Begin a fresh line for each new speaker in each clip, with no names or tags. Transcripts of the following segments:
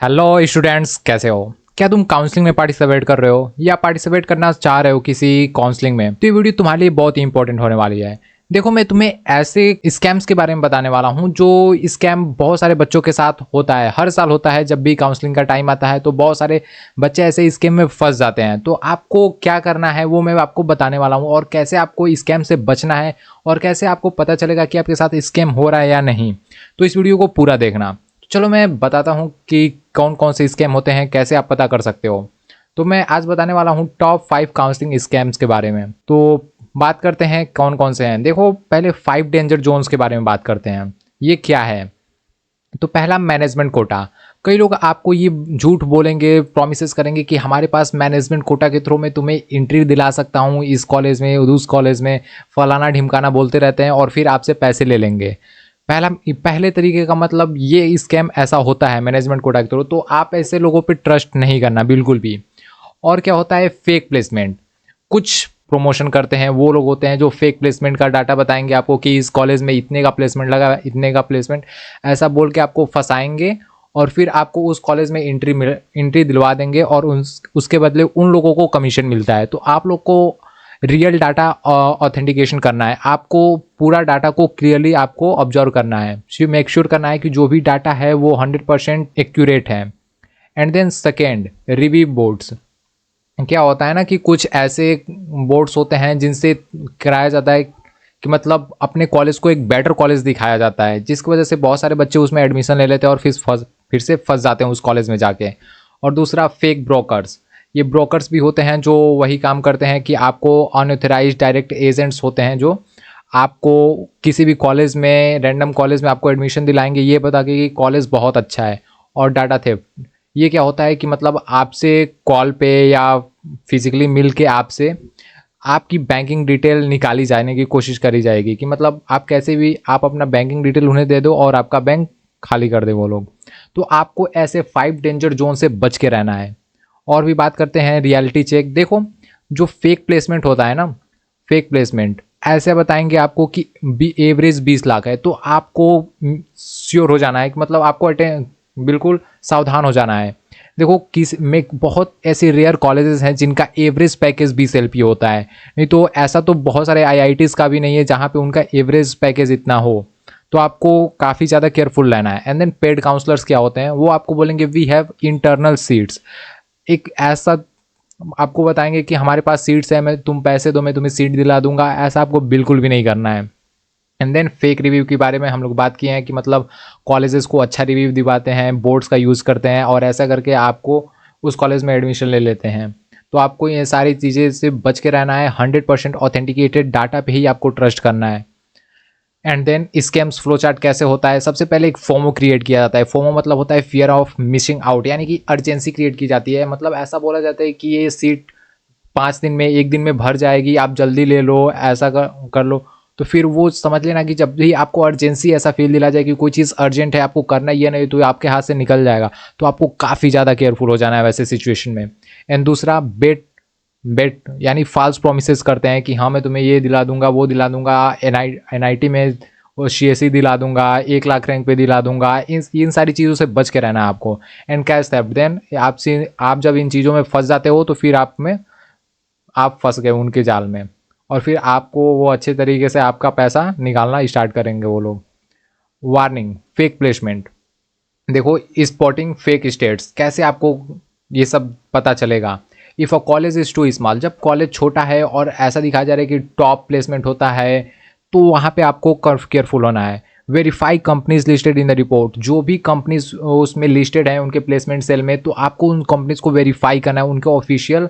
Hello students, कैसे हो? क्या तुम काउंसलिंग में पार्टिसिपेट कर रहे हो या पार्टिसिपेट करना चाह रहे हो किसी काउंसलिंग में? तो ये वीडियो तुम्हारे लिए बहुत ही इंपॉर्टेंट होने वाली है। देखो, मैं तुम्हें ऐसे स्कैम्स के बारे में बताने वाला हूँ जो स्कैम बहुत सारे बच्चों के साथ होता है, हर साल होता है। जब भी काउंसलिंग का टाइम आता है तो बहुत सारे बच्चे ऐसे स्कैम में फंस जाते हैं। तो आपको क्या करना है वो मैं आपको बताने वाला हूँ, और कैसे आपको स्कैम से बचना है और कैसे आपको पता चलेगा कि आपके साथ स्कैम हो रहा है या नहीं। तो इस वीडियो को पूरा देखना। चलो मैं बताता हूँ कि कौन कौन से स्कैम होते हैं, कैसे आप पता कर सकते हो। तो मैं आज बताने वाला हूँ टॉप 5 काउंसलिंग स्कैम्स के बारे में। तो बात करते हैं कौन कौन से हैं। देखो, पहले 5 डेंजर जोन्स के बारे में बात करते हैं। ये क्या है? तो पहला, मैनेजमेंट कोटा। कई लोग आपको ये झूठ बोलेंगे, प्रोमिसेस करेंगे कि हमारे पास मैनेजमेंट कोटा के थ्रू मैं तुम्हें एंट्री दिला सकता हूँ इस कॉलेज में, उस कॉलेज में, फलाना ढिमकाना बोलते रहते हैं और फिर आपसे पैसे ले लेंगे। पहले तरीके का मतलब ये स्कैम ऐसा होता है मैनेजमेंट कोटा के थ्रू। तो आप ऐसे लोगों पे ट्रस्ट नहीं करना बिल्कुल भी। और क्या होता है? Fake placement. कुछ प्रमोशन करते हैं वो लोग होते हैं जो फेक प्लेसमेंट का डाटा बताएंगे आपको कि इस कॉलेज में इतने का प्लेसमेंट लगा, इतने का प्लेसमेंट, ऐसा बोल के आपको फंसाएंगे और फिर आपको उस कॉलेज में एंट्री दिलवा देंगे और उसके बदले उन लोगों को कमीशन मिलता है। तो आप लोग को रियल डाटा ऑथेंटिकेशन करना है। आपको पूरा डाटा को क्लियरली आपको ऑब्जर्व करना है, मेक श्योर करना है कि जो भी डाटा है वो 100% एक्यूरेट है। And then second, review boards. क्या होता है ना कि कुछ ऐसे बोर्ड्स होते हैं जिनसे कराया जाता है कि मतलब अपने कॉलेज को एक बेटर कॉलेज दिखाया जाता है, जिसकी वजह से बहुत सारे बच्चे उसमें एडमिशन ले लेते हैं और फिर से फंस जाते हैं उस कॉलेज में जाके। और दूसरा, फेक ब्रोकर्स। ये ब्रोकर्स भी होते हैं जो वही काम करते हैं कि आपको अनऑथराइज्ड डायरेक्ट एजेंट्स होते हैं जो आपको किसी भी कॉलेज में, रैंडम कॉलेज में आपको एडमिशन दिलाएंगे ये बता के कि कॉलेज बहुत अच्छा है। और डाटा थेफ्ट। ये क्या होता है कि मतलब आपसे कॉल पे या फिजिकली मिल के आपसे आपकी बैंकिंग डिटेल निकाली जाने की कोशिश करी जाएगी कि मतलब आप कैसे भी आप अपना बैंकिंग डिटेल उन्हें दे दो और आपका बैंक खाली कर दे वो लोग। तो आपको ऐसे 5 डेंजर जोन से बच के रहना है। और भी बात करते हैं रियलिटी चेक। देखो, जो फेक प्लेसमेंट होता है ना, फेक प्लेसमेंट ऐसे बताएंगे आपको कि एवरेज 20 लाख है। तो आपको श्योर हो जाना है कि मतलब आपको बिल्कुल सावधान हो जाना है। देखो, किस में बहुत ऐसे रेयर कॉलेजेस हैं जिनका एवरेज पैकेज 20 एलपी होता है। नहीं तो ऐसा तो बहुत सारे आईआईटीज का भी नहीं है जहाँ पे उनका एवरेज पैकेज इतना हो। तो आपको काफ़ी ज़्यादा केयरफुल रहना है। एंड देन पेड काउंसलर्स क्या होते हैं? वो आपको बोलेंगे वी हैव इंटरनल सीट्स। एक ऐसा आपको बताएंगे कि हमारे पास सीट्स है, मैं तुम पैसे दो मैं तुम्हें सीट दिला दूंगा। ऐसा आपको बिल्कुल भी नहीं करना है। एंड देन फेक रिव्यू के बारे में हम लोग बात किए हैं कि मतलब कॉलेजेस को अच्छा रिव्यू दिवाते हैं, बोर्ड्स का यूज़ करते हैं और ऐसा करके आपको उस कॉलेज में एडमिशन ले लेते हैं। तो आपको ये सारी चीज़ें से बच के रहना है। 100% ऑथेंटिकेटेड डाटा पे ही आपको ट्रस्ट करना है। And then scams flow chart कैसे होता है? सबसे पहले एक फोमो क्रिएट किया जाता है। फोमो मतलब होता है फियर ऑफ मिसिंग आउट, यानी कि अर्जेंसी क्रिएट की जाती है। मतलब ऐसा बोला जाता है कि ये सीट 5 दिन में, 1 दिन में भर जाएगी, आप जल्दी ले लो, ऐसा कर लो। तो फिर वो समझ लेना कि जब भी आपको अर्जेंसी ऐसा फील दिला जाए कि कोई चीज़ अर्जेंट है, आपको करना ही है, नहीं तो आपके हाथ से निकल जाएगा, तो आपको काफ़ी ज़्यादा केयरफुल हो जाना है वैसे सिचुएशन में। एंड दूसरा, बेट बेट यानी फाल्स प्रोमिसेस करते हैं कि हाँ मैं तुम्हें ये दिला दूंगा, वो दिला दूंगा, एनआईटी में वो सीएससी दिला दूंगा, 1 लाख रैंक पे दिला दूंगा। इन सारी चीज़ों से बच के रहना है आपको। And cash theft. देन आपसे आप जब इन चीज़ों में फंस जाते हो तो फिर आप फंस गए उनके जाल में, और फिर आपको वो अच्छे तरीके से आपका पैसा निकालना स्टार्ट करेंगे वो लोग। Warning, fake placement. देखो, स्पॉटिंग फेक स्टेट्स कैसे आपको ये सब पता चलेगा? If a college is too small, जब कॉलेज छोटा है और ऐसा दिखाया जा रहा है कि टॉप प्लेसमेंट होता है, तो वहाँ पे आपको केयरफुल होना है। Verify companies listed in the report. जो भी कंपनीज उसमें लिस्टेड है उनके प्लेसमेंट सेल में, तो आपको उन कंपनीज को वेरीफाई करना है उनके ऑफिशियल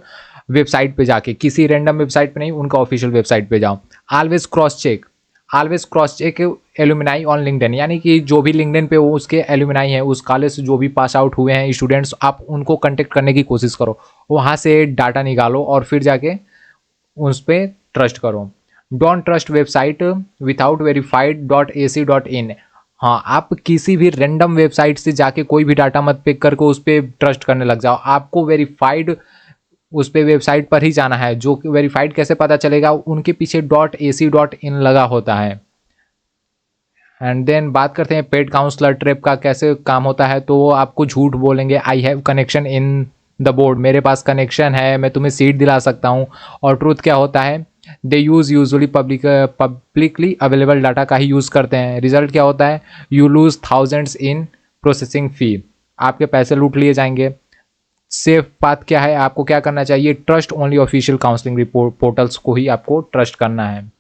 वेबसाइट पे जाके, किसी रैंडम वेबसाइट पे नहीं, उनका ऑफिशियल वेबसाइट पे जाओ। Always cross check. Always cross check alumni on LinkedIn, यानी कि जो भी लिंक्डइन पे वो उसके एलुमनाई हैं, उस कॉलेज से जो भी पास आउट हुए हैं स्टूडेंट्स, आप उनको कांटेक्ट करने की कोशिश करो, वहाँ से डाटा निकालो और फिर जाके उस पर ट्रस्ट करो। Don't trust website without verified .ac.in। हाँ, आप किसी भी रैंडम वेबसाइट से जाके कोई भी डाटा मत पिक करके उस पर ट्रस्ट करने लग जाओ। आपको वेरीफाइड उस पे वेबसाइट पर ही जाना है। जो वेरीफाइड कैसे पता चलेगा? उनके पीछे .ac.in लगा होता है। एंड देन बात करते हैं पेड काउंसलर ट्रिप का कैसे काम होता है। तो वो आपको झूठ बोलेंगे, I have connection in the board, मेरे पास कनेक्शन है, मैं तुम्हें सीट दिला सकता हूँ। और ट्रूथ क्या होता है, they usually publicly available data का ही यूज़ करते हैं। रिजल्ट क्या होता है, you lose thousands in processing fee, आपके पैसे लूट लिए जाएंगे। सेफ पाथ क्या है, आपको क्या करना चाहिए, trust only official counselling report portals को ही आपको ट्रस्ट करना है।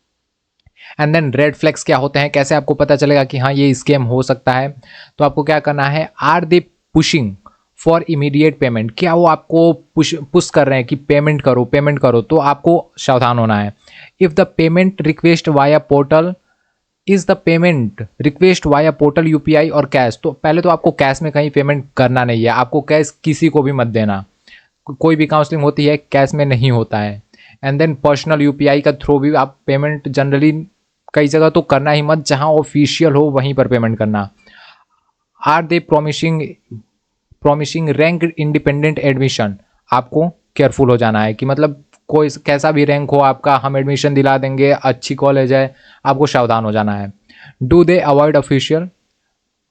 एंड देन रेड फ्लैग्स क्या होते हैं, कैसे आपको पता चलेगा कि हाँ ये स्कैम हो सकता है। तो आपको क्या करना है, are they pushing for immediate payment, क्या वो आपको पुश कर रहे हैं कि पेमेंट करो, तो आपको सावधान होना है। If the payment request via portal is the payment request via portal UPI और कैश, तो पहले तो आपको कैश में कहीं पेमेंट करना नहीं है, आपको कैश किसी को भी मत देना, कोई भी काउंसलिंग होती है कैश में नहीं होता है। एंड देन पर्सनल यूपीआई का थ्रू भी आप पेमेंट जनरली कई जगह तो करना ही मत, जहां ऑफिशियल हो वहीं पर पेमेंट करना। Are they promising rank independent admission, आपको केयरफुल हो जाना है कि मतलब कोई कैसा भी रैंक हो आपका, हम एडमिशन दिला देंगे, अच्छी कॉलेज है, आपको सावधान हो जाना है। Do they avoid official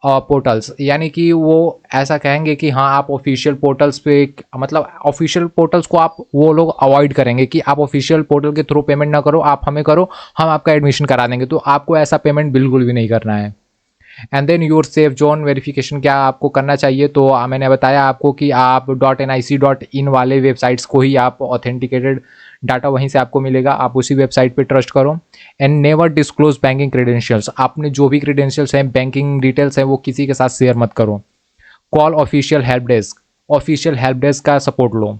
portals, यानी कि वो ऐसा कहेंगे कि हाँ आप ऑफिशियल पोर्टल्स पे, मतलब ऑफिशियल पोर्टल्स को आप वो लोग अवॉइड करेंगे कि आप ऑफिशियल पोर्टल के थ्रू पेमेंट ना करो, आप हमें करो, हम आपका एडमिशन करा देंगे। तो आपको ऐसा पेमेंट बिल्कुल भी नहीं करना है। And then your safe zone verification क्या आपको करना चाहिए, तो मैंने बताया आपको कि आप .nic.in वाले वेबसाइट्स को ही आप ऑथेंटिकेटेड डाटा वहीं से आपको मिलेगा, आप उसी वेबसाइट पे ट्रस्ट करो। And never disclose banking credentials, आपने जो भी क्रेडेंशियल्स हैं, बैंकिंग डिटेल्स हैं, वो किसी के साथ शेयर मत करो। Call official help desk, official help desk का सपोर्ट लो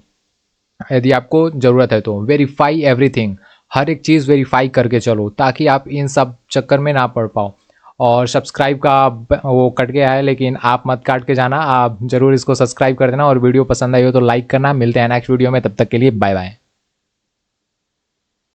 यदि आपको ज़रूरत है तो। वेरीफाई एवरीथिंग, हर एक चीज़ वेरीफाई करके चलो ताकि आप इन सब चक्कर में ना पड़ पाओ। और सब्सक्राइब का वो कट गया है, लेकिन आप मत काट के जाना, आप ज़रूर इसको सब्सक्राइब कर देना। और वीडियो पसंद आई हो तो लाइक करना। मिलते हैं नेक्स्ट वीडियो में, तब तक के लिए बाय बाय।